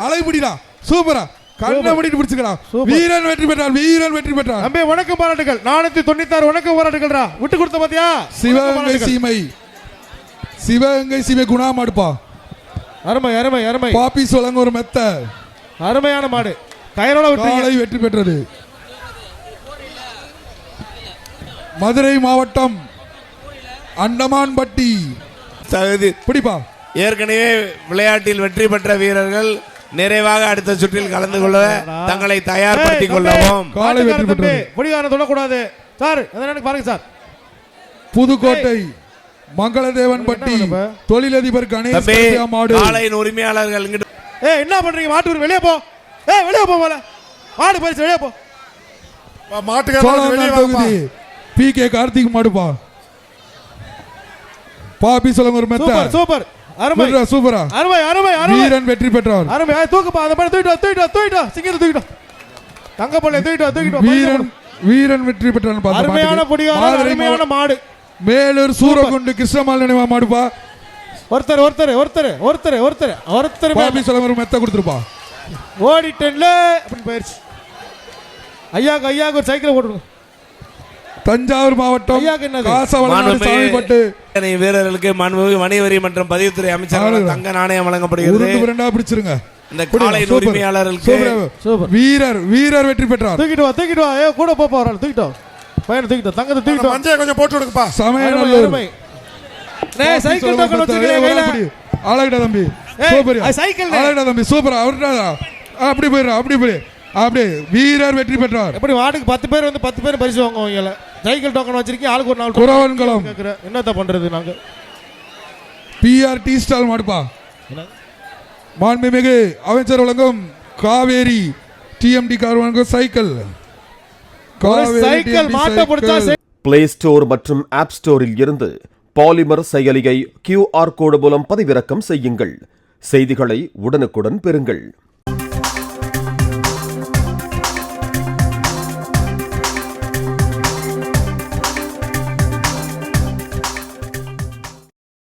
அலைமுடிடா சூப்பரா கண்ணை மூடிட்டு பிடிச்சுக்கலாம். வீரன் வெற்றி பெற்றார். வீரன் வெற்றி பெற்றார். அம்பே வணக்கம் பாராட்டுகள். 496 வணக்கம் பாராட்டுகள்டா. விட்டு கொடுத்த பாத்தியா? சிவகங்கை சீமை. சிவகங்கை சீமை குணா மாடுப்பா. அருமை அருமை அருமை. பாப்பி சொல்லுங்க ஒரு மெத்த. அருமையான மாடு. கயரோட காலை வெற்றி பெற்றது. மதுரை மாவட்டம் அண்டமான்பட்டி தகுதி பிடிப்பா. ஏற்கனவே விளையாட்டில் வெற்றி பெற்ற வீரர்கள் நிறைவாக அடுத்த சுற்றில் கலந்து கொள்ள தங்களை தயார்படுத்திக் கொள்ளவும். காலை வெற்றி பெற்றது. பொடிகார தொடக்கூடாது சார். பாருங்க சார். புதுக்கோட்டை மங்களதேவன் பட்டி தொழிலதிபர் கணேஷ் மாடு. காலையின் உரிமையாளர்கள் என்ன பண்றீங்க? மாட்டு வெளியே போ. வெளியே போ. மாடு பரிசு வெளியே போ. மாட்டுக்கு பி கே கார்த்திக் மாடுப்பா. பாப்பி சொல்லுங்க ஒரு மெத்த. சூப்பர் அருமை சூப்பரா. அருமை அருமை அருமை. வீரன் வெற்றி பெற்றார். அருமை. தூக்குப்பா அந்த படம். தூக்கிட்டோ சிங்கத்தை தூக்கிட்டோ. தங்கப்பள்ளி தூக்கிட்டோ. வீரன் வெற்றி பெற்றார். அருமையான பொடிகார அருமையான மாடு. மேலூர் சூரகுண்டு கிருஷ்ணமால் நினைவா மாடுப்பா. ஒருத்தர் பாப்பி சொல்லுங்க ஒரு மெத்த கொடுத்துருப்பா. ஓடிட்டேன்ல அப்படின்னு போயிருச்சு. ஐயாக்கு ஒரு சைக்கிள் போட்டுருங்க. தஞ்சாவூர் மாவட்டம் காசவளநாடு வீரர்களுக்கு வணிகவரி மற்றும் பதிவுத்துறை அமைச்சர் தங்க நாணயம் வழங்கப்படுகிறது. பிடிச்சிருங்க. இந்த காலையின் உரிமையாளர்களுக்கு வீரர் வெற்றி பெற்றார். தூக்கிட்டு வா. கூட போறாரு. தூக்கிட்டோ பையனை தூக்கிட்டோ. தங்கத்தை தூக்கிட்டோ. மஞ்சள் கொஞ்சம் போட்டு விடுங்கப்பா. சமயநல்லூர் சைக்கிள் டோக்கன் வச்சிருக்கீங்க கையில. அழகுடா தம்பி. சூப்பர் சைக்கிள் அழகுடா தம்பி. சூப்பர். அவர்டா அப்படி போய் அப்படியே வீரர் வெற்றி பெற்றார். எப்படி வார்டுக்கு 10 பேர் வந்து 10 பேர் பரிசு வாங்குவாங்க. சைக்கிள் டோக்கன் வச்சிருக்கீங்க. ஆளுக்கு ஒரு 4 குரவன்களம். என்னத்த பண்றது நாங்க? பிஆர் டி ஸ்டால் மாடுப்பா. மாண்புமிகு அமைச்சர் வழங்கும் காவேரி டிஎம்டி கார் வழங்கும் சைக்கிள். மாட்ட பிடிச்சா பிளே ஸ்டோர் மற்றும் ஆப் ஸ்டோரில் இருந்து பாலிமர் செயலியை QR கோடு மூலம் பதிவிறக்கம் செய்யுங்கள். செய்திகளை உடனுக்குடன் பெறுங்கள்.